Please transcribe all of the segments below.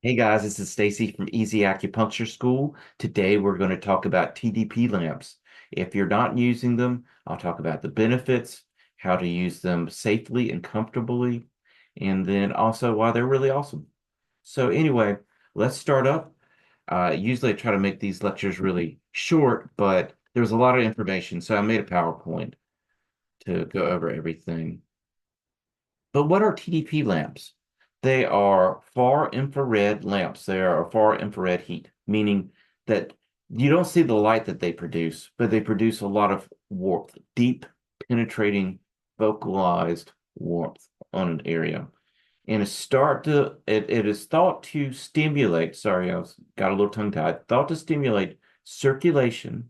Hey guys, this is Stacy from Easy Acupuncture School. Today we're going to talk about TDP lamps. If you're not using them, I'll talk about the benefits, how to use them safely and comfortably, and then also why they're really awesome. So anyway, let's start up. Usually I try to make these lectures really short, but there's a lot of information, so I made a PowerPoint to go over everything. But what are TDP lamps? They are far infrared lamps. They are far infrared heat, meaning that you don't see the light that they produce, but they produce a lot of warmth, deep, penetrating, focalized warmth on an area. And it is thought to stimulate, sorry, got a little tongue-tied, thought to stimulate circulation,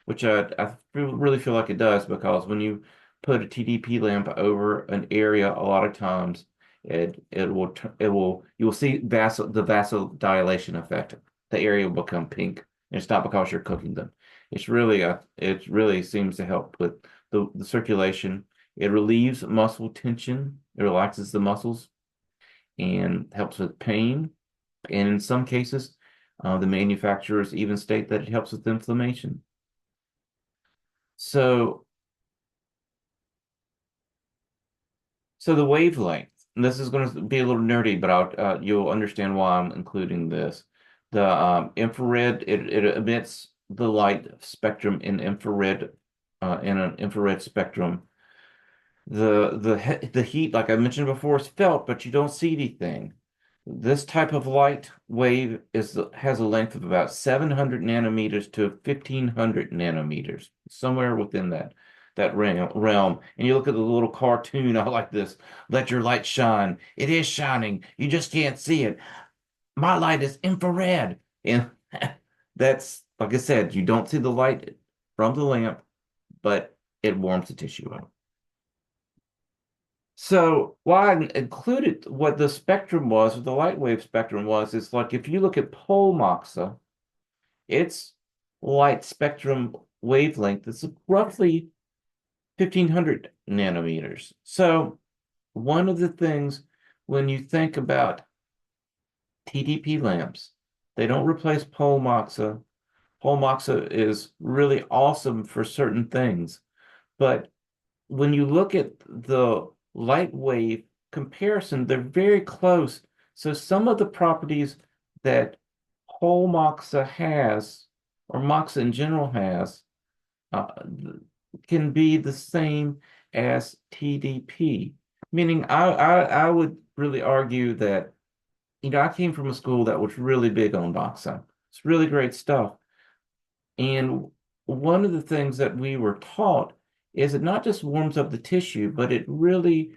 which really feel like it does because when you put a TDP lamp over an area, a lot of times you will see the vasodilation effect. The area will become pink, and it's not because you're cooking them. It really seems to help with the circulation. It relieves muscle tension. It relaxes the muscles and helps with pain. And in some cases, the manufacturers even state that it helps with inflammation. So, so the wavelength, and this is going to be a little nerdy, but you'll understand why I'm including this. The infrared, it emits the light spectrum in an infrared spectrum. The heat, like I mentioned before, is felt, but you don't see anything. This type of light wave has a length of about 700 nanometers to 1500 nanometers, somewhere within that realm. And you look at the little cartoon, I like this. Let your light shine. It is shining. You just can't see it. My light is infrared. And that's, like I said, you don't see the light from the lamp, but it warms the tissue up. So why I included what the spectrum was, or the light wave spectrum was, is like if you look at pole moxa, its light spectrum wavelength is roughly 1500 nanometers. So one of the things when you think about TDP lamps, they don't replace pole moxa. Pole moxa is really awesome for certain things, but when you look at the light wave comparison, they're very close. So some of the properties that whole moxa has, or moxa in general has, uh, can be the same as TDP. Meaning, I would really argue that, I came from a school that was really big on moxa. It's really great stuff. And one of the things that we were taught is it not just warms up the tissue, but it really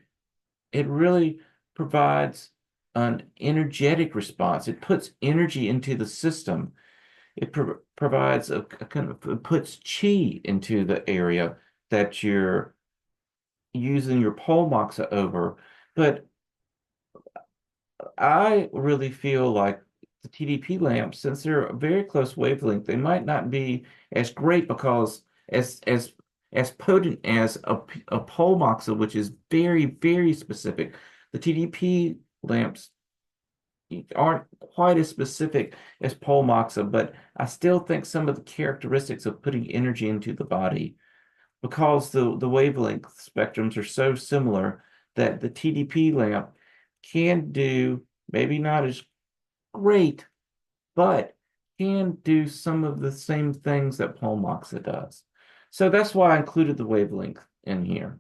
provides an energetic response. It puts energy into the system. It provides a kind of it puts chi into the area that you're using your pole moxa over. But I really feel like the TDP lamps, since they're a very close wavelength, they might not be as great because as potent as a pole moxa, which is very, very specific. The TDP lamps aren't quite as specific as pole moxa, but I still think some of the characteristics of putting energy into the body, because the wavelength spectrums are so similar, that the TDP lamp can do maybe not as great, but can do some of the same things that pole moxa does. So that's why I included the wavelength in here.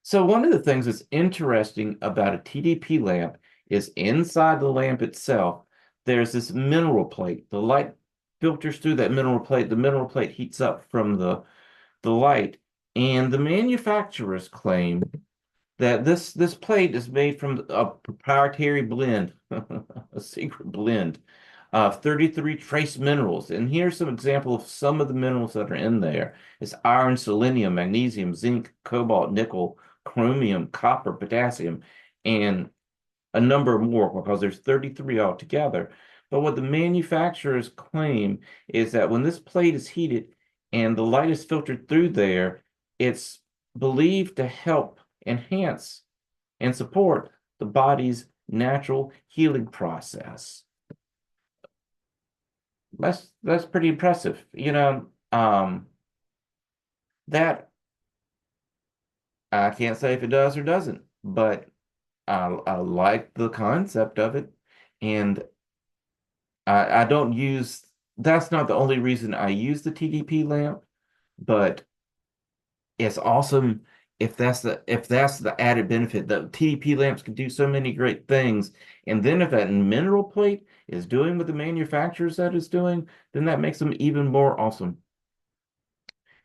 So one of the things that's interesting about a TDP lamp is inside the lamp itself, there's this mineral plate. The light filters through that mineral plate. The mineral plate heats up from the light. And the manufacturers claim that this plate is made from a proprietary blend, a secret blend of 33 trace minerals. And here's some example of some of the minerals that are in there. It's iron, selenium, magnesium, zinc, cobalt, nickel, chromium, copper, potassium, and a number more because there's 33 altogether. But what the manufacturers claim is that when this plate is heated and the light is filtered through there, it's believed to help enhance and support the body's natural healing process. That's pretty impressive. That I can't say if it does or doesn't, but I like the concept of it. And I don't use, that's not the only reason I use the TDP lamp, but it's awesome if that's the added benefit. The TDP lamps can do so many great things. And then if that mineral plate is doing what the manufacturer said is doing, then that makes them even more awesome.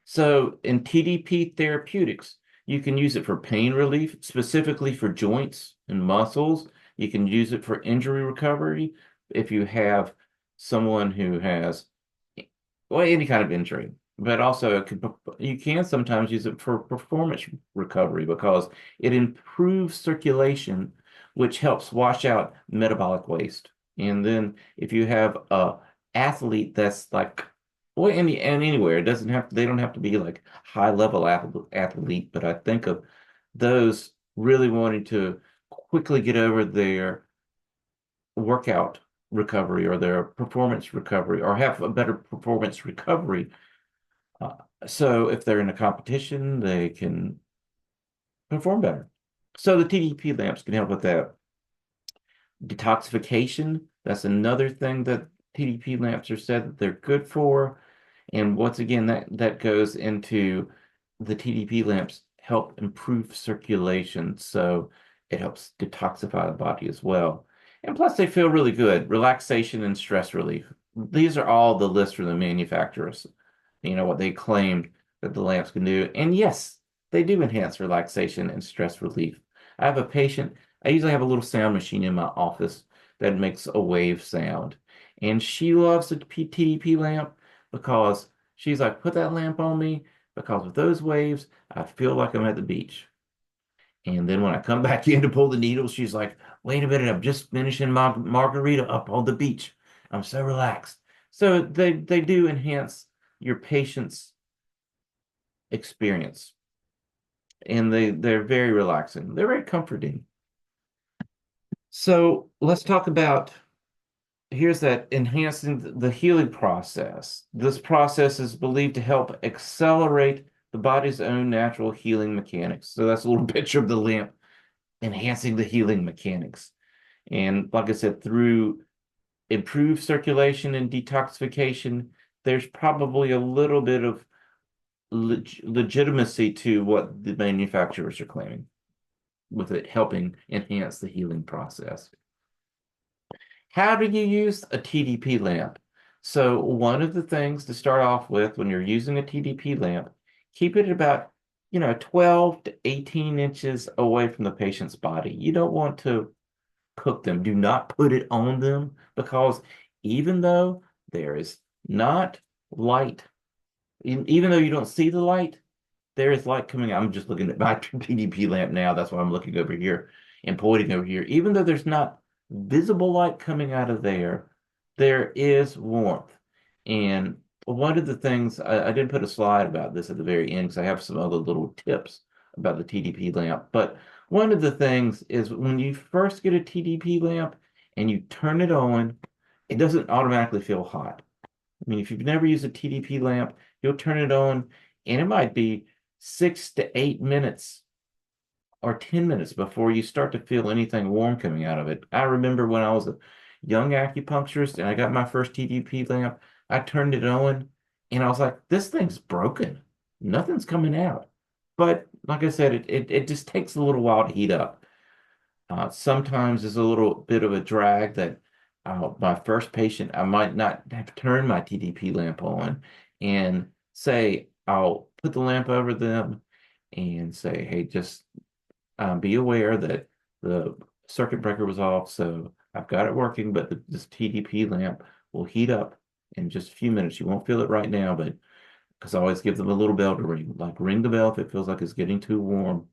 So in TDP therapeutics, you can use it for pain relief, specifically for joints and muscles. You can use it for injury recovery if you have someone who has, well, any kind of injury. But also, you can sometimes use it for performance recovery because it improves circulation, which helps wash out metabolic waste. And then if you have a athlete that's like, well, and anywhere, it doesn't have they don't have to be like high level athlete, but I think of those really wanting to quickly get over their workout recovery or their performance recovery or have a better performance recovery. Uh, so if they're in a competition, they can perform better. So the TDP lamps can help with that. Detoxification, that's another thing that TDP lamps are said that they're good for. And once again, that goes into the TDP lamps help improve circulation, so it helps detoxify the body as well. And plus, they feel really good. Relaxation and stress relief. These are all the lists from the manufacturers. What they claimed that the lamps can do. And yes, they do enhance relaxation and stress relief. I have a patient. I usually have a little sound machine in my office that makes a wave sound, and she loves the TDP lamp because she's like, put that lamp on me because with those waves, I feel like I'm at the beach. And then when I come back in to pull the needle, she's like, wait a minute, I'm just finishing my margarita up on the beach. I'm so relaxed. So they do enhance your patient's experience. And they're very relaxing. They're very comforting. So let's talk about here's that enhancing the healing process. This process is believed to help accelerate the body's own natural healing mechanics. So that's a little picture of the lamp enhancing the healing mechanics. And like I said, through improved circulation and detoxification, there's probably a little bit of legitimacy to what the manufacturers are claiming, with it helping enhance the healing process. How do you use a TDP lamp? So one of the things to start off with when you're using a TDP lamp, keep it about, 12 to 18 inches away from the patient's body. You don't want to cook them. Do not put it on them because even though there is not light, even though you don't see the light, there is light coming out. I'm just looking at my TDP lamp now. That's why I'm looking over here and pointing over here. Even though there's not visible light coming out of there, there is warmth. And one of the things, I didn't put a slide about this at the very end because I have some other little tips about the TDP lamp. But one of the things is when you first get a TDP lamp and you turn it on, it doesn't automatically feel hot. I mean, if you've never used a TDP lamp, you'll turn it on and it might be 6 to 8 minutes or 10 minutes before you start to feel anything warm coming out of it. I remember when I was a young acupuncturist and I got my first TDP lamp, I turned it on and I was like, this thing's broken. Nothing's coming out. But like I said, it just takes a little while to heat up. Sometimes there's a little bit of a drag that my first patient, I might not have turned my TDP lamp on and say, I'll put the lamp over them and say, hey, just be aware that the circuit breaker was off. So I've got it working, but this TDP lamp will heat up in just a few minutes. You won't feel it right now, but because I always give them a little bell to ring, like ring the bell if it feels like it's getting too warm.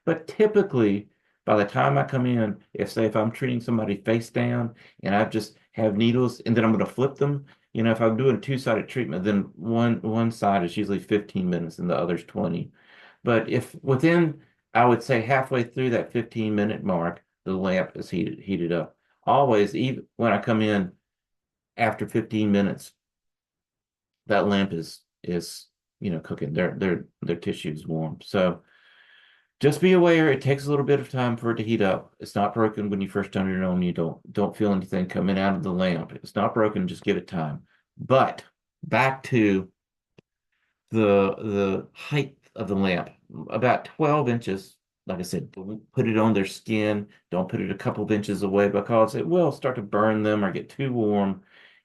But typically, by the time I come in, if I'm treating somebody face down and I just have needles and then I'm going to flip them, if I'm doing a two-sided treatment, then one side is usually 15 minutes and the other's 20. But if within, I would say halfway through that 15-minute mark, the lamp is heated up. Always, even when I come in after 15 minutes, that lamp is cooking. Their tissue is warm. So just be aware it takes a little bit of time for it to heat up. It's not broken when you first turn it on. You don't feel anything coming out of the lamp. It's not broken, just give it time. But back to the height of the lamp, about 12 inches. Like I said, don't put it on their skin. Don't put it a couple of inches away because it will start to burn them or get too warm.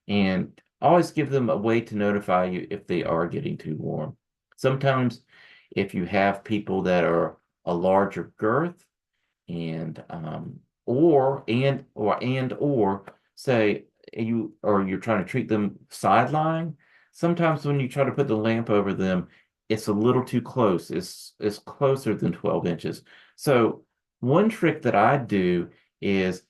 And always give them a way to notify you if they are getting too warm. Sometimes if you have people that are a larger girth and or say you're trying to treat them sideline, sometimes when you try to put the lamp over them, it's a little too close. It's closer than 12 inches. So one trick that I do is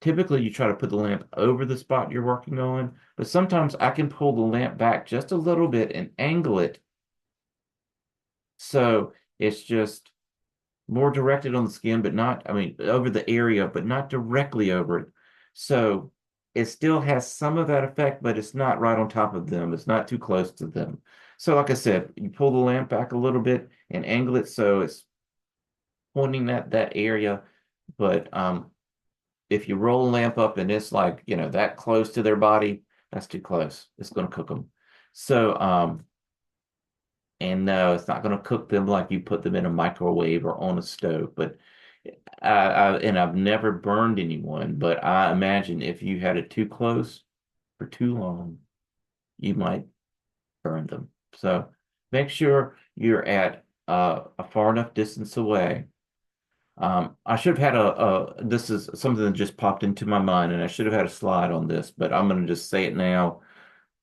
typically you try to put the lamp over the spot you're working on, but sometimes I can pull the lamp back just a little bit and angle it so it's just more directed on the skin, but not, I mean, over the area, but not directly over it. So it still has some of that effect, but it's not right on top of them. It's not too close to them. So, like I said, you pull the lamp back a little bit and angle it so it's pointing that area. But if you roll a lamp up and it's like, that close to their body, that's too close. It's going to cook them. So, and no, it's not going to cook them like you put them in a microwave or on a stove. But and I've never burned anyone, but I imagine if you had it too close for too long, you might burn them. So make sure you're at a far enough distance away. I should have had this is something that just popped into my mind, and I should have had a slide on this, but I'm going to just say it now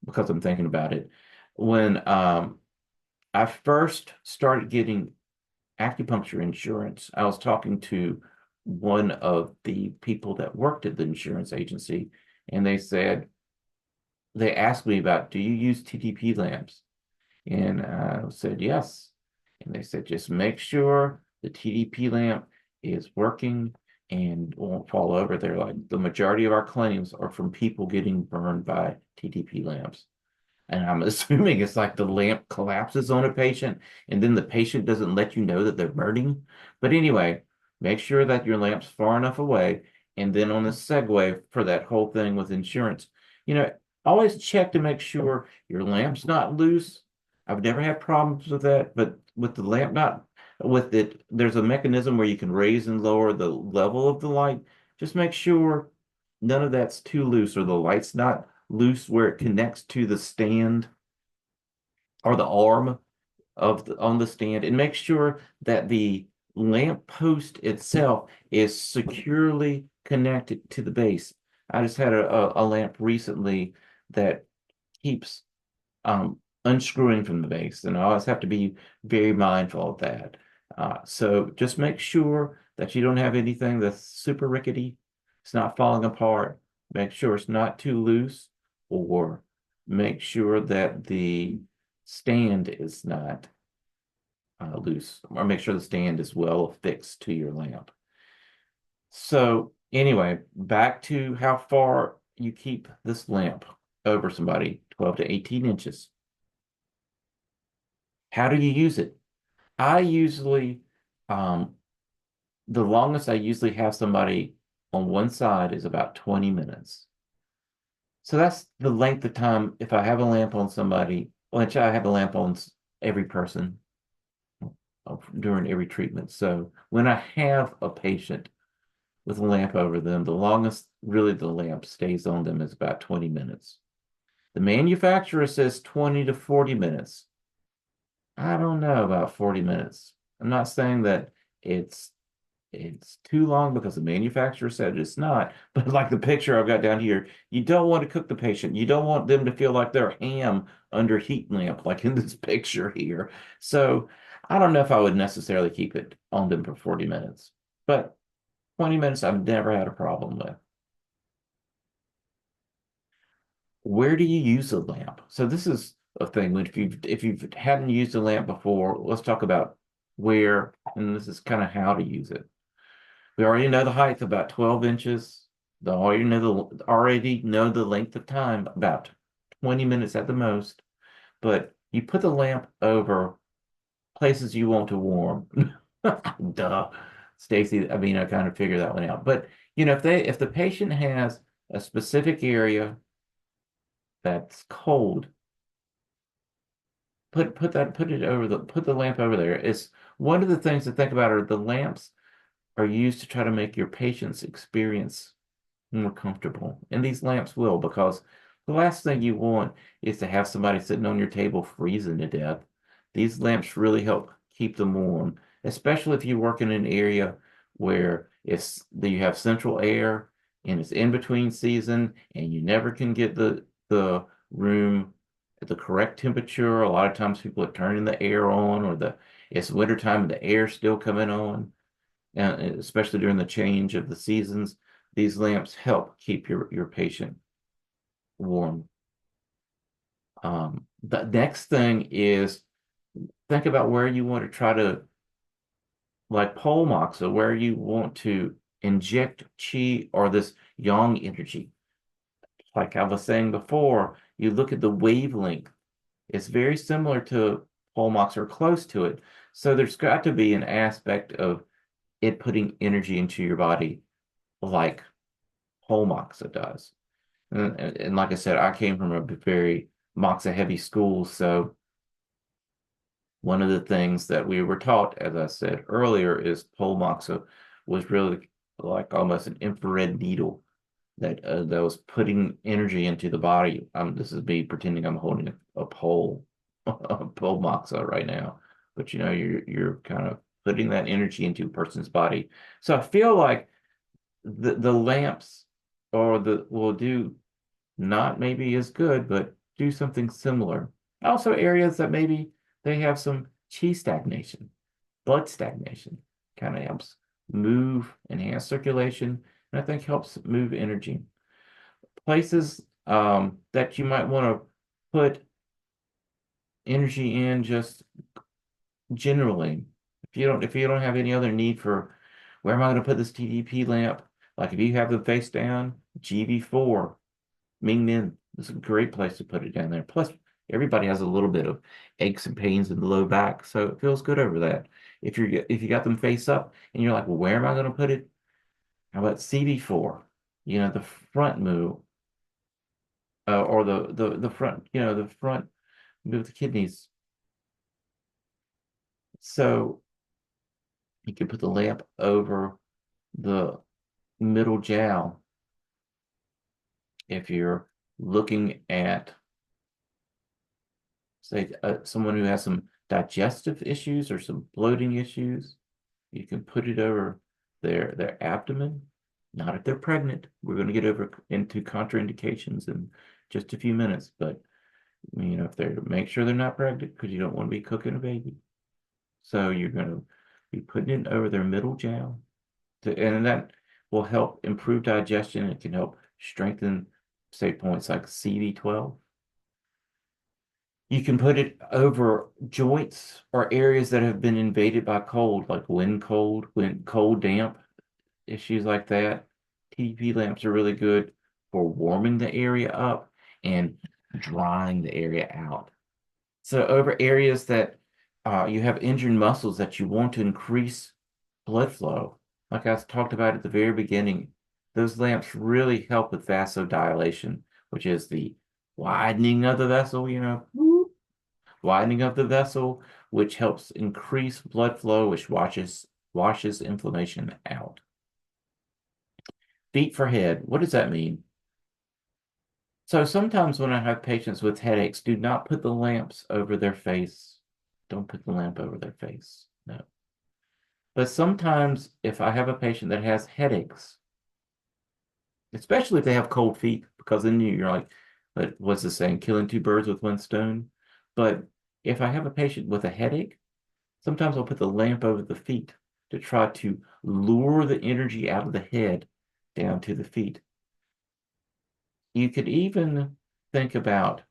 because I'm thinking about it. When I first started getting acupuncture insurance, I was talking to one of the people that worked at the insurance agency, and they asked me about, do you use TDP lamps? And I said, yes. And they said, just make sure the TDP lamp is working and won't fall over. They're like, the majority of our claims are from people getting burned by TDP lamps. And I'm assuming it's like the lamp collapses on a patient and then the patient doesn't let you know that they're burning. But anyway, make sure that your lamp's far enough away. And then on the segue for that whole thing with insurance, you know, always check to make sure your lamp's not loose. I've never had problems with that, but with the lamp not with it, there's a mechanism where you can raise and lower the level of the light. Just make sure none of that's too loose or the light's not loose where it connects to the stand or the arm on the stand, and make sure that the lamp post itself is securely connected to the base. I just had a lamp recently that keeps unscrewing from the base, and I always have to be very mindful of that. So just make sure that you don't have anything that's super rickety. It's not falling apart. Make sure it's not too loose, or make sure that the stand is not loose, or make sure the stand is well affixed to your lamp. So anyway, back to how far you keep this lamp over somebody, 12 to 18 inches. How do you use it? I usually, um, the longest I usually have somebody on one side is about 20 minutes. So that's the length of time if I have a lamp on somebody, which I have a lamp on every person during every treatment. So when I have a patient with a lamp over them, the longest really the lamp stays on them is about 20 minutes. The manufacturer says 20 to 40 minutes. I don't know about 40 minutes. I'm not saying that it's too long because the manufacturer said it's not, but like the picture I've got down here, you don't want to cook the patient. You don't want them to feel like they're ham under heat lamp, like in this picture here. So I don't know if I would necessarily keep it on them for 40 minutes, but 20 minutes I've never had a problem with. Where do you use a lamp? So this is a thing. If you hadn't used a lamp before, let's talk about where, and this is kind of how to use it. We already know the height about 12 inches. Already know the length of time, about 20 minutes at the most. But you put the lamp over places you want to warm. Duh. Stacy, I mean, I kind of figured that one out. But if the patient has a specific area that's cold, put the lamp over there. It's one of the things to think about are the lamps are used to try to make your patient's experience more comfortable. And these lamps will, because the last thing you want is to have somebody sitting on your table freezing to death. These lamps really help keep them warm, especially if you work in an area where you have central air and it's in between season and you never can get the room at the correct temperature. A lot of times people are turning the air on, or it's wintertime and the air's still coming on, and especially during the change of the seasons. These lamps help keep your patient warm. The next thing is think about where you want to try to, like pole moxa, where you want to inject chi or this yang energy. Like I was saying before, you look at the wavelength. It's very similar to pole moxa or close to it. So there's got to be an aspect of it putting energy into your body like pole moxa does. And like I said, I came from a very moxa heavy school, so one of the things that we were taught, as I said earlier, is pole moxa was really like almost an infrared needle that was putting energy into the body. This is me pretending I'm holding a pole, a pole moxa right now, but you're kind of putting that energy into a person's body. So I feel like the lamps or the will do not maybe as good, but do something similar. Also, areas that maybe they have some chi stagnation, blood stagnation, kind of helps move, enhance circulation, and I think helps move energy. Places that you might want to put energy in just generally. If you don't have any other need for where am I going to put this TDP lamp? Like if you have the face down, GV4, Ming Men. It's a great place to put it down there. Plus, everybody has a little bit of aches and pains in the low back, so it feels good over that. If you got them face up and you're like, well, where am I going to put it? How about CV4? The front move, or the front, the front move the kidneys. So you can put the lamp over the middle jowl if you're looking at, say, someone who has some digestive issues or some bloating issues. You can put it over their abdomen. Not if they're pregnant. We're going to get over into contraindications in just a few minutes, but if they're make sure they're not pregnant because you don't want to be cooking a baby. So you're going to be putting it over their middle jowl, and that will help improve digestion. It can help strengthen, say, points like CV12. You can put it over joints or areas that have been invaded by cold, like wind cold, damp, issues like that. TDP lamps are really good for warming the area up and drying the area out. So over areas that you have injured muscles that you want to increase blood flow, like I talked about at the very beginning, those lamps really help with vasodilation, which is the widening of the vessel, widening of the vessel, which helps increase blood flow, which washes inflammation out. Feet for head. What does that mean? So sometimes when I have patients with headaches, do not put the lamps over their face. Don't put the lamp over their face. No. But sometimes if I have a patient that has headaches, especially if they have cold feet, because then you're like, what's the saying? Killing two birds with one stone. But if I have a patient with a headache, sometimes I'll put the lamp over the feet to try to lure the energy out of the head down to the feet. You could even think about,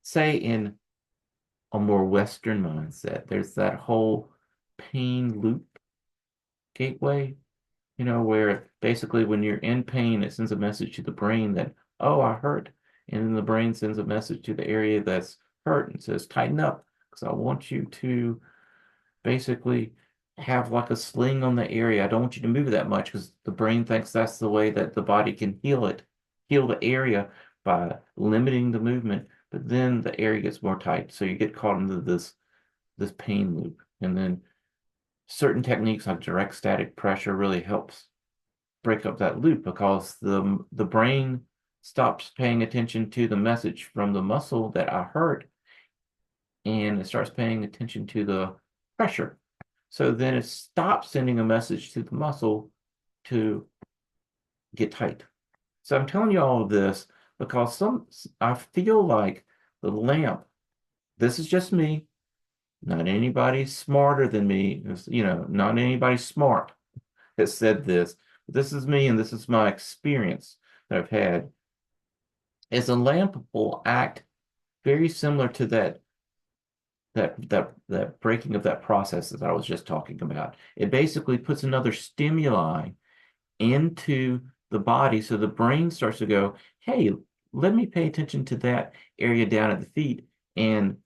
say, in a more Western mindset, there's that whole pain loop gateway. where basically when you're in pain, it sends a message to the brain that, oh, I hurt. And then the brain sends a message to the area that's hurt and says, tighten up, because I want you to basically have like a sling on the area. I don't want you to move that much because the brain thinks that's the way that the body can heal the area by limiting the movement. But then the area gets more tight. So you get caught into this pain loop. And then certain techniques like direct static pressure really helps break up that loop because the brain stops paying attention to the message from the muscle that I hurt and it starts paying attention to the pressure. So then it stops sending a message to the muscle to get tight. So I'm telling you all of this because I feel like the lamp, this is just me, not anybody smarter than me, not anybody smart has said this. This is me and this is my experience that I've had. Is a lamp will act very similar to that breaking of that process that I was just talking about. It basically puts another stimuli into the body so the brain starts to go, hey, let me pay attention to that area down at the feet and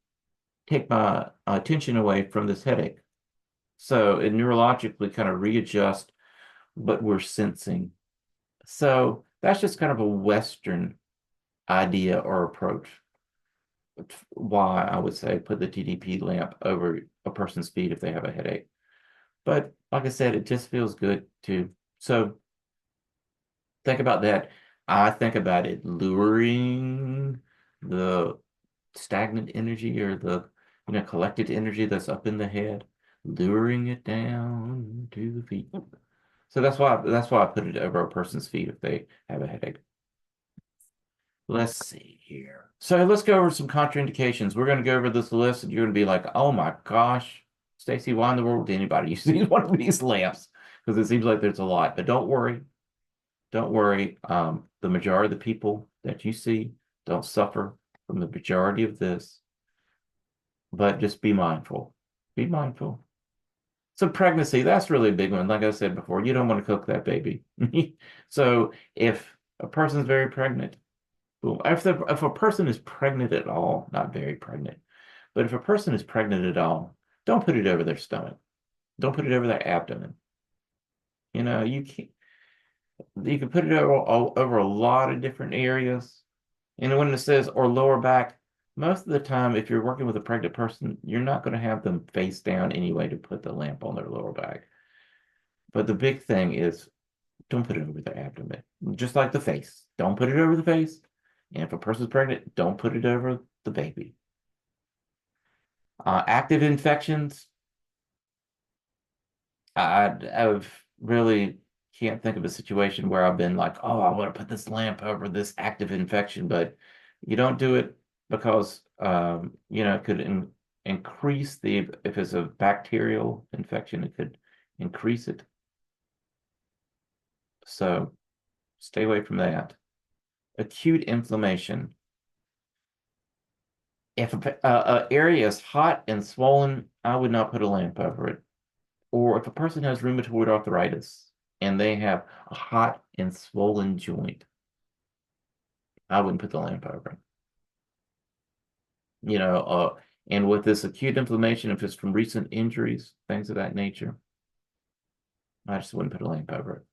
take my attention away from this headache. So it neurologically kind of readjusts what we're sensing. So that's just kind of a Western idea or approach. Why I would say put the TDP lamp over a person's feet if they have a headache. But like I said, it just feels good too. So think about that. I think about it luring the stagnant energy or the collected energy that's up in the head, luring it down to the feet. So that's why I put it over a person's feet if they have a headache. Let's see here. So let's go over some contraindications. We're going to go over this list, and you're going to be like, "Oh my gosh, Stacy, why in the world did anybody use one of these lamps?" Because it seems like there's a lot. But don't worry, don't worry. The majority of the people that you see don't suffer from the majority of this. But just be mindful. Be mindful. So pregnancy, that's really a big one. Like I said before, you don't want to cook that baby. So if a person's very pregnant, boom. If a person is pregnant at all, not very pregnant, but if a person is pregnant at all, don't put it over their stomach. Don't put it over their abdomen. You can put it over a lot of different areas. And when it says or lower back, most of the time, if you're working with a pregnant person, you're not going to have them face down anyway to put the lamp on their lower back. But the big thing is don't put it over their abdomen. Just like the face. Don't put it over the face. And if a person's pregnant, don't put it over the baby. Active infections, I've really can't think of a situation where I've been like, oh, I want to put this lamp over this active infection, but you don't do it because it could increase if it's a bacterial infection, it could increase it. So stay away from that. Acute inflammation. If a area is hot and swollen, I would not put a lamp over it. Or if a person has rheumatoid arthritis and they have a hot and swollen joint, I wouldn't put the lamp over it. And with this acute inflammation, if it's from recent injuries, things of that nature, I just wouldn't put a lamp over it.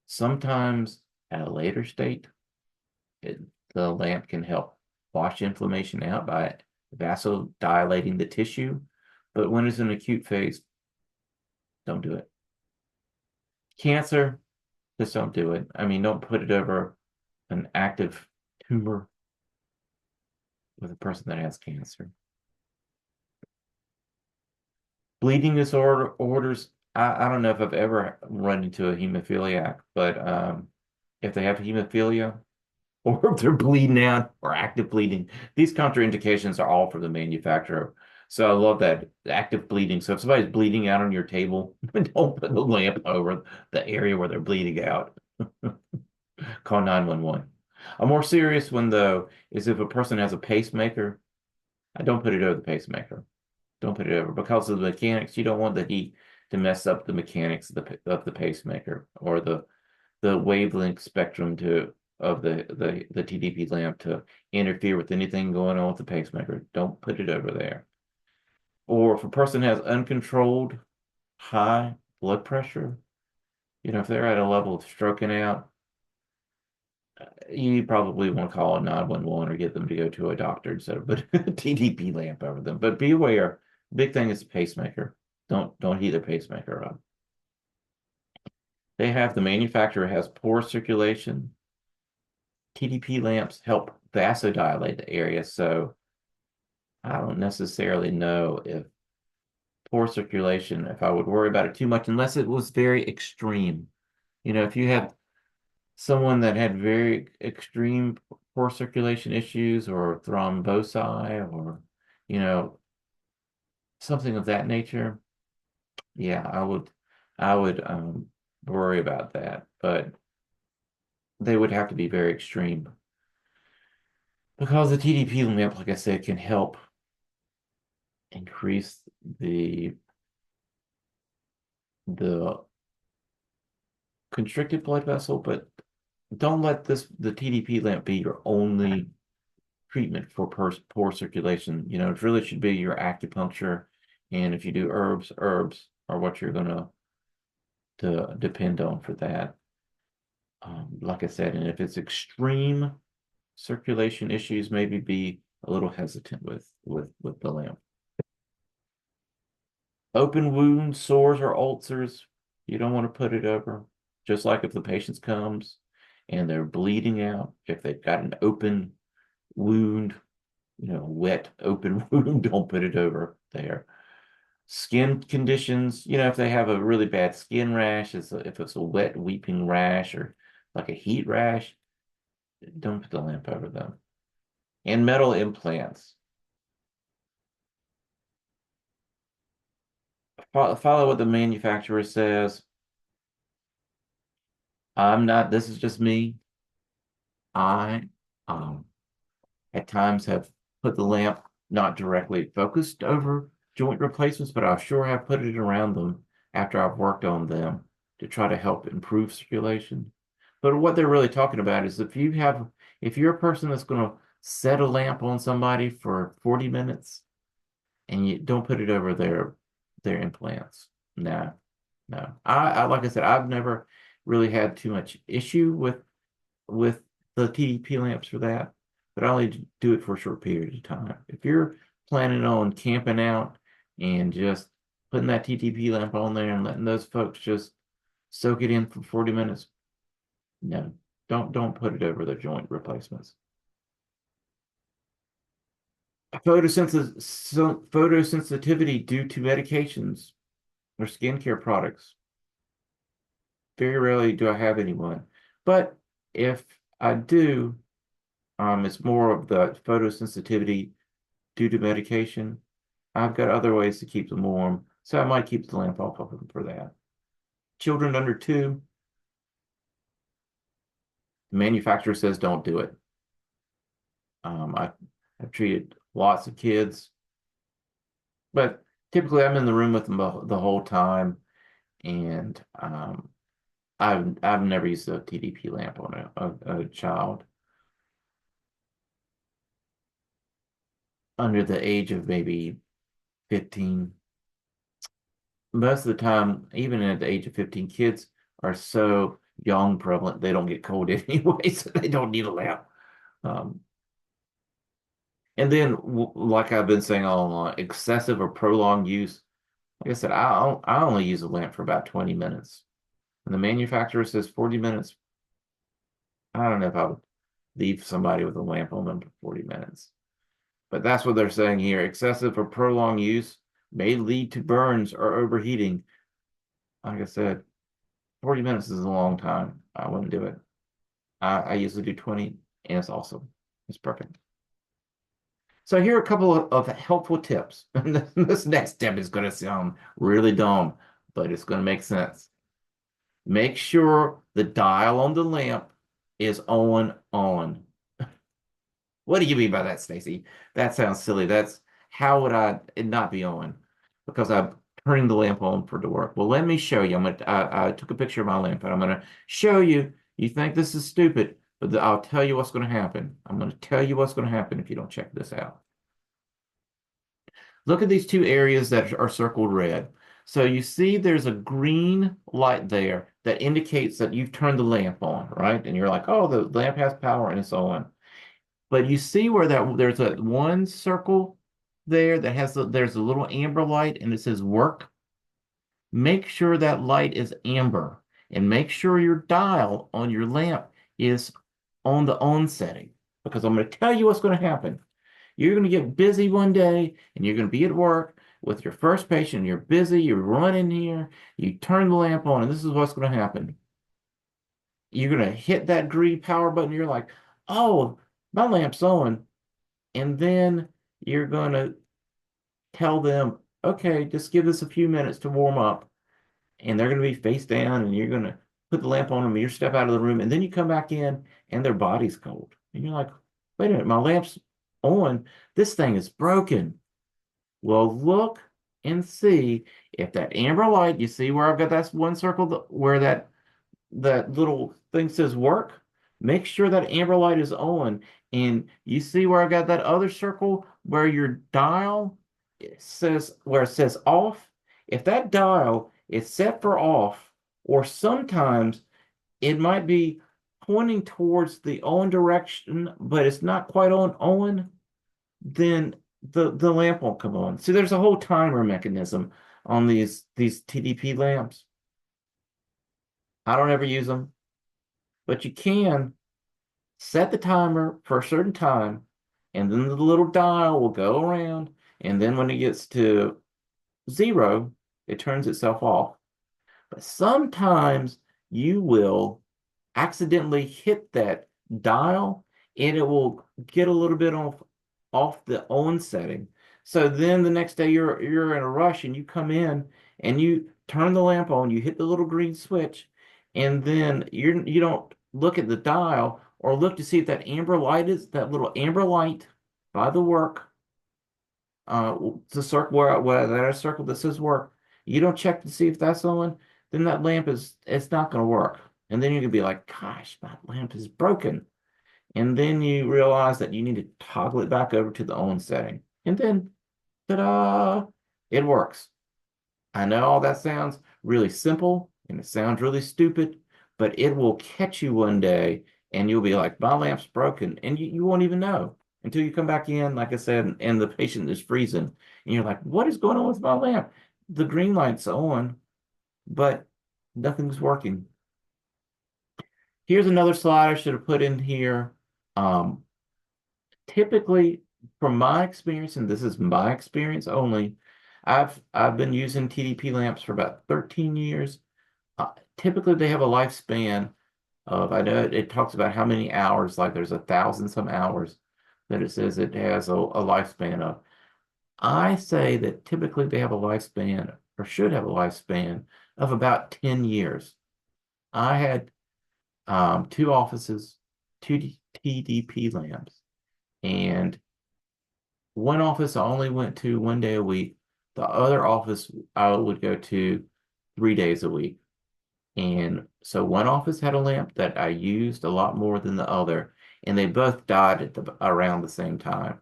Sometimes at a later state, the lamp can help wash inflammation out by vasodilating the tissue. But when it's an acute phase, don't do it. Cancer, just don't do it. I mean, don't put it over an active tumor with a person that has cancer. Bleeding orders, I don't know if I've ever run into a hemophiliac, but if they have hemophilia or if they're bleeding out or active bleeding, these contraindications are all from the manufacturer. So I love that active bleeding. So if somebody's bleeding out on your table, don't put the lamp over the area where they're bleeding out. Call 911. A more serious one, though, is if a person has a pacemaker, I don't put it over the pacemaker. Don't put it over because of the mechanics. You don't want the heat to mess up the mechanics of the pacemaker or the wavelength spectrum to of the TDP lamp to interfere with anything going on with the pacemaker. Don't put it over there. Or if a person has uncontrolled high blood pressure, if they're at a level of stroking out, you probably want to call a 911 or get them to go to a doctor instead of put a TDP lamp over them. But be aware, big thing is the pacemaker. Don't heat their pacemaker up. The manufacturer has poor circulation. TDP lamps help vasodilate the area, so I don't necessarily know if poor circulation, if I would worry about it too much, unless it was very extreme. If you have someone that had very extreme poor circulation issues or thrombosi or, you know, something of that nature, yeah, I would worry about that. But they would have to be very extreme because the TDP lamp, like I said, can help increase the constricted blood vessel, but don't let the TDP lamp be your only treatment for poor circulation. It really should be your acupuncture, and if you do herbs are what you're gonna to depend on for that. Like I said, and if it's extreme circulation issues, maybe be a little hesitant with the lamp. Open wounds, sores, or ulcers, you don't want to put it over. Just like if the patient comes and they're bleeding out, if they've got an open wound, wet open wound, don't put it over there. Skin conditions, if they have a really bad skin rash, if it's a wet weeping rash or like a heat rash, don't put the lamp over them. And metal implants. Follow what the manufacturer says. This is just me. I um, at times have put the lamp not directly focused over joint replacements, but I sure have put it around them after I've worked on them to try to help improve circulation. But what they're really talking about is if you're a person that's going to set a lamp on somebody for 40 minutes and you don't put it over their implants. No, no. I like I said, I've never really had too much issue with the TDP lamps for that, but I only do it for a short period of time. If you're planning on camping out and just putting that TDP lamp on there and letting those folks just soak it in for 40 minutes, no, don't put it over their joint replacements. Photosensitivity due to medications or skincare products. Very rarely do I have anyone, but if I do, it's more of the photosensitivity due to medication. I've got other ways to keep them warm, so I might keep the lamp off of them for that. Children under 2, the manufacturer says don't do it. I've treated lots of kids, but typically I'm in the room with them the whole time, and I've never used a TDP lamp on a child under the age of maybe 15. Most of the time, even at the age of 15, kids are so young, prevalent, they don't get cold anyway, so they don't need a lamp. Um, and then, like I've been saying all along, excessive or prolonged use. Like I said, I only use a lamp for about 20 minutes. And the manufacturer says 40 minutes. I don't know if I would leave somebody with a lamp on them for 40 minutes. But that's what they're saying here. Excessive or prolonged use may lead to burns or overheating. Like I said, 40 minutes is a long time. I wouldn't do it. I usually do 20, and it's awesome. It's perfect. So here are a couple of helpful tips. This next tip is going to sound really dumb, but it's going to make sense. Make sure the dial on the lamp is on. What do you mean by that, Stacy? That sounds silly. How would it not be on? Because I turning the lamp on for it to work. Well, let me show you. I took a picture of my lamp and I'm gonna show you. You think this is stupid, but I'll tell you what's gonna happen. I'm gonna tell you what's gonna happen if you don't check this out. Look at these two areas that are circled red. So you see there's a green light there that indicates that you've turned the lamp on, right? And you're like, oh, the lamp has power and it's on. But you see where there's that one circle there that there's a little amber light and it says work. Make sure that light is amber and make sure your dial on your lamp is on the on setting because I'm going to tell you what's going to happen. You're going to get busy one day and you're going to be at work with your first patient. You're busy, you run in here, you turn the lamp on, and this is what's going to happen. You're going to hit that green power button. You're like, oh, my lamp's on. And then you're going to tell them, okay, just give us a few minutes to warm up. And they're going to be face down and you're going to put the lamp on them. You step out of the room and then you come back in and their body's cold. And you're like, wait a minute, my lamp's on. This thing is broken. Well, look and see if that amber light, you see where I've got that one circle where that little thing says work? Make sure that amber light is on. And you see where I got that other circle where your dial where it says off? If that dial is set for off, or sometimes it might be pointing towards the on direction, but it's not quite on, then the lamp won't come on. See, there's a whole timer mechanism on these TDP lamps. I don't ever use them, but you can set the timer for a certain time, and then the little dial will go around, and then when it gets to 0, it turns itself off. But sometimes you will accidentally hit that dial and it will get a little bit off the on setting. So then the next day you're in a rush and you come in and you turn the lamp on, you hit the little green switch, and then you don't look at the dial or look to see if that amber light is that little amber light by the work, the circle where that circle that says work. You don't check to see if that's on, then that lamp it's not going to work. And then you're going to be like, gosh, my lamp is broken. And then you realize that you need to toggle it back over to the on setting. And then, ta-da, it works. I know all that sounds really simple and it sounds really stupid, but it will catch you one day and you'll be like, my lamp's broken. And you won't even know until you come back in, like I said, and the patient is freezing. And you're like, what is going on with my lamp? The green light's on, but nothing's working. Here's another slide I should have put in here. Um, Typically, from my experience, and this is my experience only, I've been using TDP lamps for about 13 years. Typically, they have a lifespan of, I know it talks about how many hours, like there's 1,000 some hours that it says it has a lifespan of. I say that typically they have a lifespan or should have a lifespan of about 10 years. I had 2 offices, two TDP lamps, and one office I only went to one day a week. The other office I would go to 3 days a week. And so one office had a lamp that I used a lot more than the other, and they both died around the same time.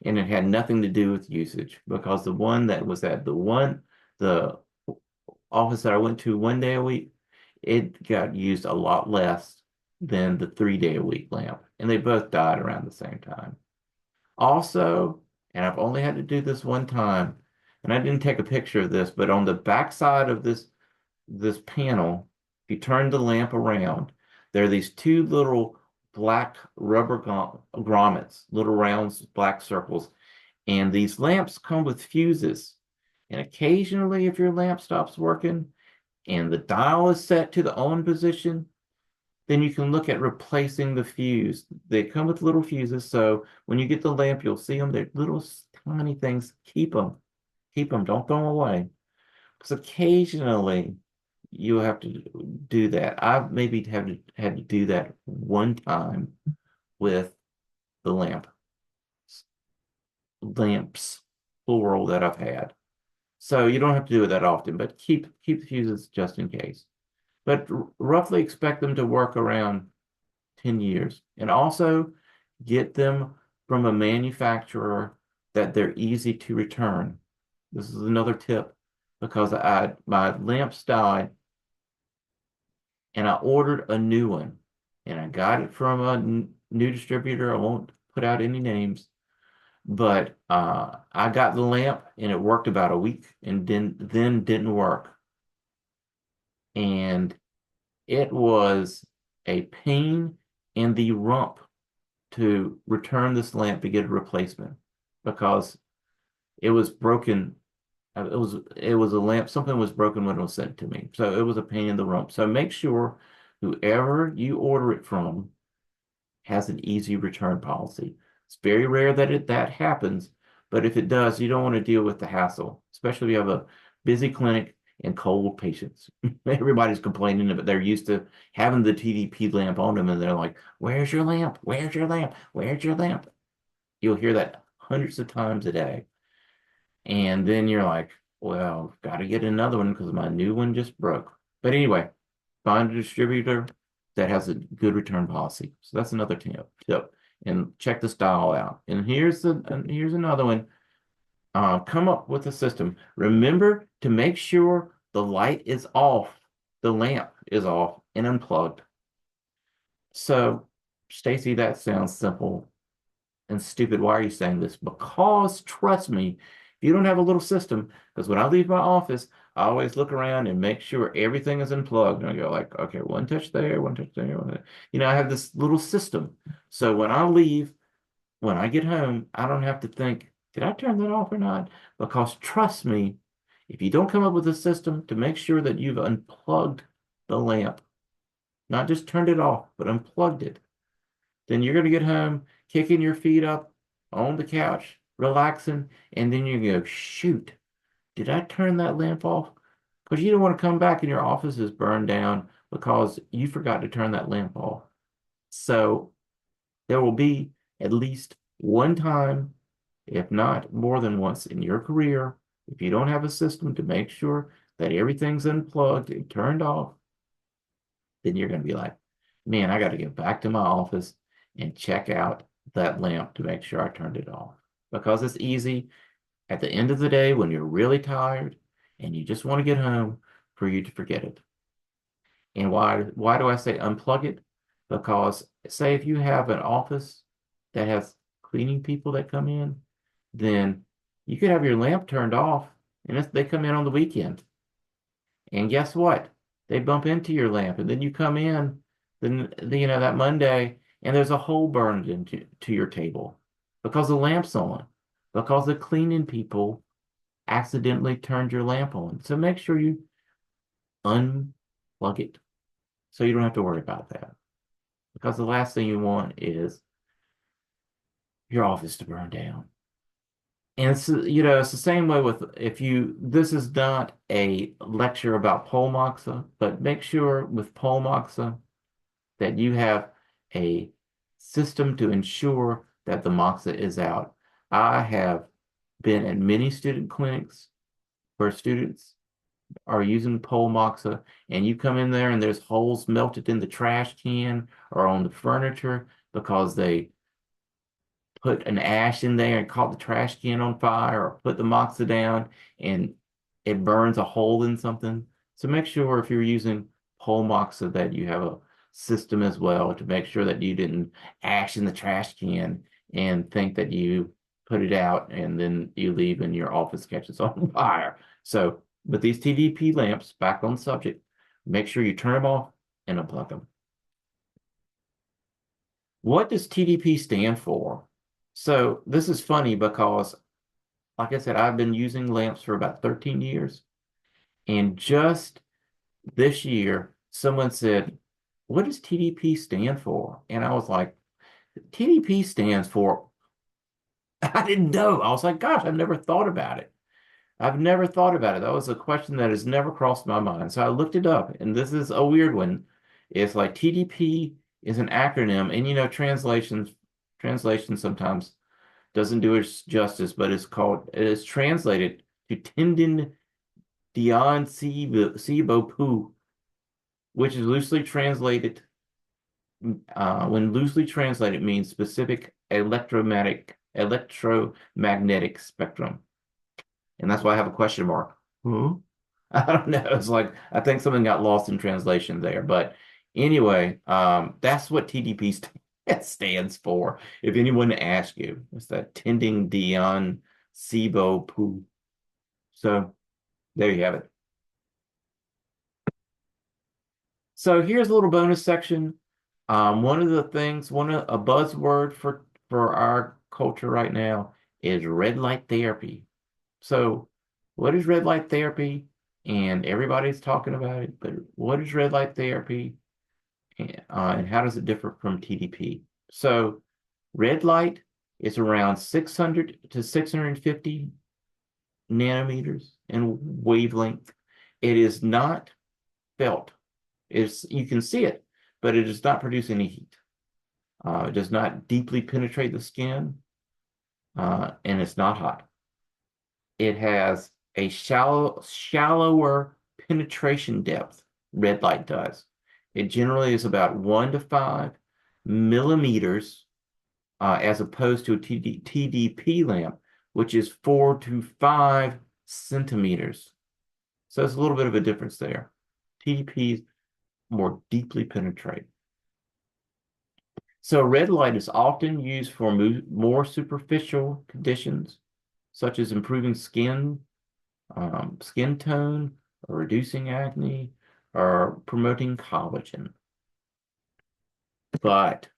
And it had nothing to do with usage because the one that was at the office that I went to one day a week, it got used a lot less than the 3 day a week lamp. And they both died around the same time. Also, and I've only had to do this one time, and I didn't take a picture of this, but on the back side of this panel, if you turn the lamp around, there are these two little black rubber grommets, little round black circles, and these lamps come with fuses. And occasionally, if your lamp stops working and the dial is set to the on position, then you can look at replacing the fuse. They come with little fuses, so when you get the lamp, you'll see them. They're little tiny things. Keep them. Keep them. Don't throw them away. Because occasionally you'll have to do that. I've maybe had to do that one time with the lamps, plural, that I've had. So you don't have to do it that often, but keep the fuses just in case. But roughly expect them to work around 10 years. And also get them from a manufacturer that they're easy to return. This is another tip because my lamps died and I ordered a new one and I got it from a new distributor. I won't put out any names, but I got the lamp and it worked about a week and then didn't work. And it was a pain in the rump to return this lamp to get a replacement because it was broken. It was a lamp. Something was broken when it was sent to me. So it was a pain in the rump. So make sure whoever you order it from has an easy return policy. It's very rare that that happens, but if it does, you don't want to deal with the hassle, especially if you have a busy clinic and cold patients. Everybody's complaining, but they're used to having the TDP lamp on them, and they're like, "Where's your lamp? Where's your lamp? Where's your lamp?" You'll hear that hundreds of times a day. And then you're like, well, got to get another one because my new one just broke. But anyway, find a distributor that has a good return policy. So that's another tip. And check this dial out. And here's another one. Come up with a system. Remember to make sure the light is off, the lamp is off and unplugged. So, Stacy, that sounds simple and stupid. Why are you saying this? Because trust me, if you don't have a little system, because when I leave my office, I always look around and make sure everything is unplugged. And I go like, okay, one touch there, one touch there. I have this little system. So when I leave, when I get home, I don't have to think, did I turn that off or not? Because trust me, if you don't come up with a system to make sure that you've unplugged the lamp, not just turned it off, but unplugged it, then you're going to get home, kicking your feet up on the couch, relaxing, and then you go, shoot, did I turn that lamp off? Because you don't want to come back and your office is burned down because you forgot to turn that lamp off. So there will be at least one time, if not more than once in your career, if you don't have a system to make sure that everything's unplugged and turned off, then you're going to be like, man, I got to get back to my office and check out that lamp to make sure I turned it off. Because it's easy at the end of the day when you're really tired and you just want to get home for you to forget it. And why do I say unplug it? Because say if you have an office that has cleaning people that come in, then you could have your lamp turned off and they come in on the weekend. And guess what? They bump into your lamp, and then you come in, then that Monday, and there's a hole burned into your table because the lamp's on, because the cleaning people accidentally turned your lamp on. So make sure you unplug it so you don't have to worry about that. Because the last thing you want is your office to burn down. And it's the same way with this is not a lecture about pole moxa, but make sure with pole moxa that you have a system to ensure that the moxa is out. I have been at many student clinics where students are using pole moxa and you come in there and there's holes melted in the trash can or on the furniture because they put an ash in there and caught the trash can on fire or put the moxa down and it burns a hole in something. So make sure if you're using pole moxa that you have a system as well to make sure that you didn't ash in the trash can and think that you put it out and then you leave and your office catches on fire. So with these TDP lamps, back on subject, make sure you turn them off and unplug them. What does TDP stand for? So this is funny because, like I said, I've been using lamps for about 13 years. And just this year, someone said, what does TDP stand for? And I was like, TDP stands for, I didn't know. I was like, gosh, I've never thought about it. I've never thought about it. That was a question that has never crossed my mind. So I looked it up, and this is a weird one. It's like TDP is an acronym, and translation sometimes doesn't do it justice, but it is translated to tendon Dion Sibo, which is loosely translated, when loosely translated, means specific electromagnetic spectrum. And that's why I have a question mark. Hmm? I don't know. It's like I think something got lost in translation there. But anyway, that's what TDP stands for. If anyone asks you, it's that tending Dion Sibo Poo. So there you have it. So here's a little bonus section. One of the things, a buzzword for our culture right now is red light therapy. So, what is red light therapy? And everybody's talking about it, but what is red light therapy? And how does it differ from TDP? So, red light is around 600 to 650 nanometers in wavelength. It is not felt. You can see it, but it does not produce any heat. It does not deeply penetrate the skin, and it's not hot. It has a shallower penetration depth. Red light does. It generally is about 1 to 5 millimeters, as opposed to a TDP lamp, which is 4 to 5 centimeters. So it's a little bit of a difference there. TDPs more deeply penetrate. So red light is often used for more superficial conditions, such as improving skin tone, or reducing acne, or promoting collagen. But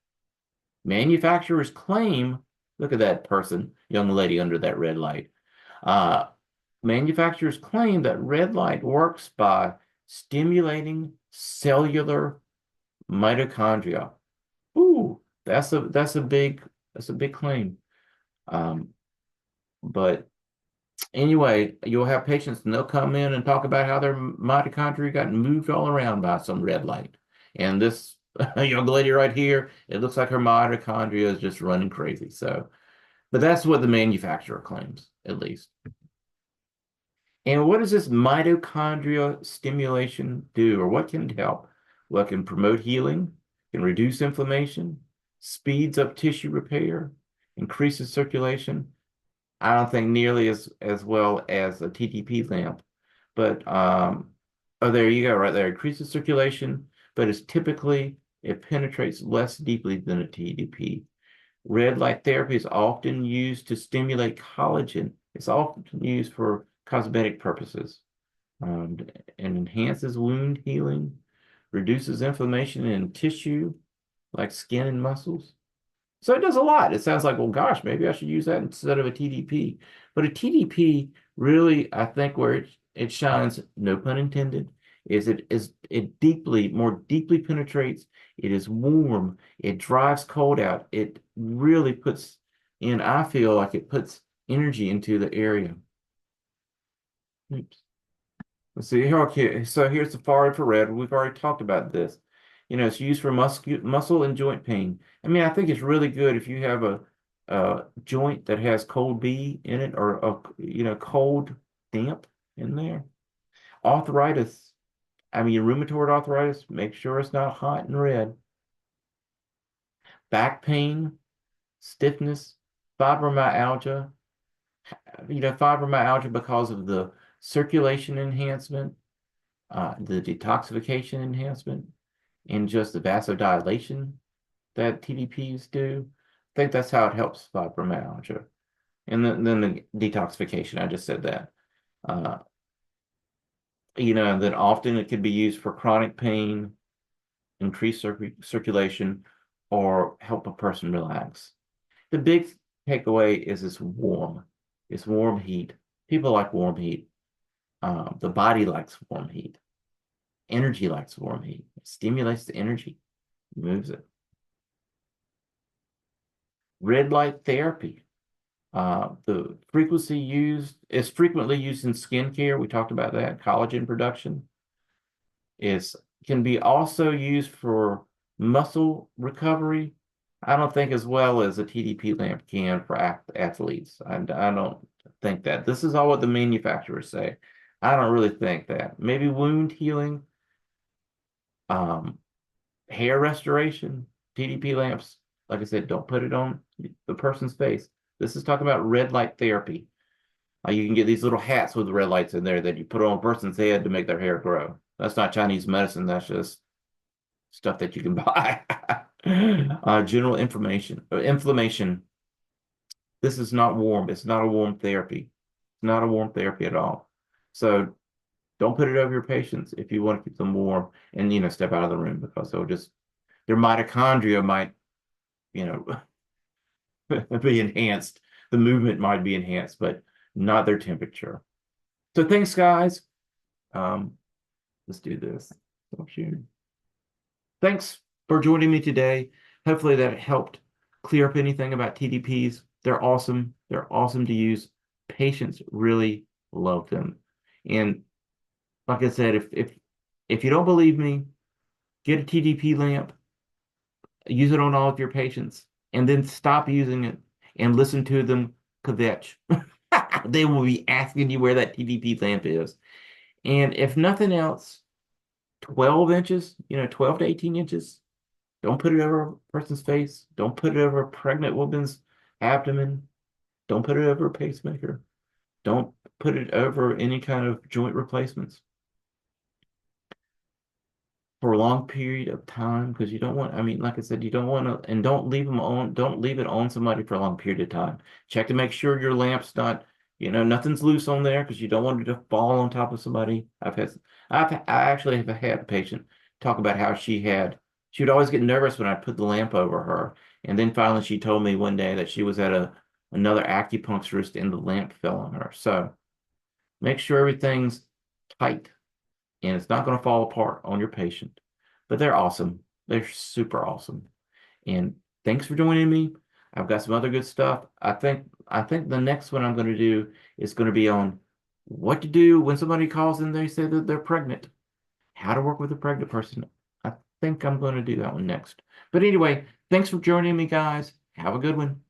manufacturers claim, look at that person, young lady under that red light. Manufacturers claim that red light works by stimulating cellular mitochondria. Ooh, that's a big claim. But anyway, you'll have patients and they'll come in and talk about how their mitochondria got moved all around by some red light. And this young lady right here, it looks like her mitochondria is just running crazy. So, but that's what the manufacturer claims, at least. And what does this mitochondria stimulation do, or what can it help? Well, it can promote healing, can reduce inflammation, speeds up tissue repair, increases circulation. I don't think nearly as well as a TDP lamp, but oh, there you go, right there. Increases circulation, but it penetrates less deeply than a TDP. Red light therapy is often used to stimulate collagen. It's often used for cosmetic purposes, and enhances wound healing, reduces inflammation in tissue like skin and muscles. So it does a lot. It sounds like, well, gosh, maybe I should use that instead of a TDP. But a TDP really, I think, where it shines, no pun intended, it more deeply penetrates. It is warm. It drives cold out. It really puts in, I feel like it puts energy into the area. Oops. Let's see here. Okay, so here's the far infrared. We've already talked about this. It's used for muscle and joint pain. I mean, I think it's really good if you have a joint that has cold B in it, or cold damp in there. Arthritis. I mean, rheumatoid arthritis. Make sure it's not hot and red. Back pain, stiffness, fibromyalgia. Fibromyalgia because of the circulation enhancement, the detoxification enhancement, and just the vasodilation that TDPs do. I think that's how it helps fibromyalgia. And then the detoxification, I just said that. And then often it could be used for chronic pain, increase circulation, or help a person relax. The big takeaway is it's warm. It's warm heat. People like warm heat. The body likes warm heat. Energy likes warm heat. It stimulates the energy, moves it. Red light therapy. The frequency used is frequently used in skincare. We talked about that. Collagen production can be also used for muscle recovery. I don't think as well as a TDP lamp can for athletes. I don't. think that. This is all what the manufacturers say. I don't really think that. Maybe wound healing, um, hair restoration, TDP lamps. Like I said, don't put it on the person's face. This is talking about red light therapy. You can get these little hats with red lights in there that you put on a person's head to make their hair grow. That's not Chinese medicine. That's just stuff that you can buy. General inflammation. This is not warm. It's not a warm therapy. It's not a warm therapy at all. So don't put it over your patients if you want to keep them warm and, step out of the room because their mitochondria might, you know, be enhanced. The movement might be enhanced, but not their temperature. So thanks, guys. Um, let's do this. Stop sharing. Thanks for joining me today. Hopefully that helped clear up anything about TDPs. They're awesome. They're awesome to use. Patients really love them. And like I said, if you don't believe me, get a TDP lamp, use it on all of your patients, and then stop using it and listen to them kvetch. They will be asking you where that TDP lamp is. And if nothing else, 12 inches, 12 to 18 inches. Don't put it over a person's face. Don't put it over a pregnant woman's abdomen. Don't put it over a pacemaker. Don't put it over any kind of joint replacements for a long period of time because you don't want, I mean, like I said, you don't want to, and don't leave it on somebody for a long period of time. Check to make sure your lamp's not, nothing's loose on there because you don't want it to fall on top of somebody. I actually have had a patient talk about how she would always get nervous when I put the lamp over her. And then finally she told me one day that she was at another acupuncturist and the lamp fell on her. So make sure everything's tight and it's not going to fall apart on your patient. But they're awesome. They're super awesome. And thanks for joining me. I've got some other good stuff. I think the next one I'm going to do is going to be on what to do when somebody calls and they say that they're pregnant. How to work with a pregnant person. I think I'm going to do that one next. But anyway, thanks for joining me, guys. Have a good one.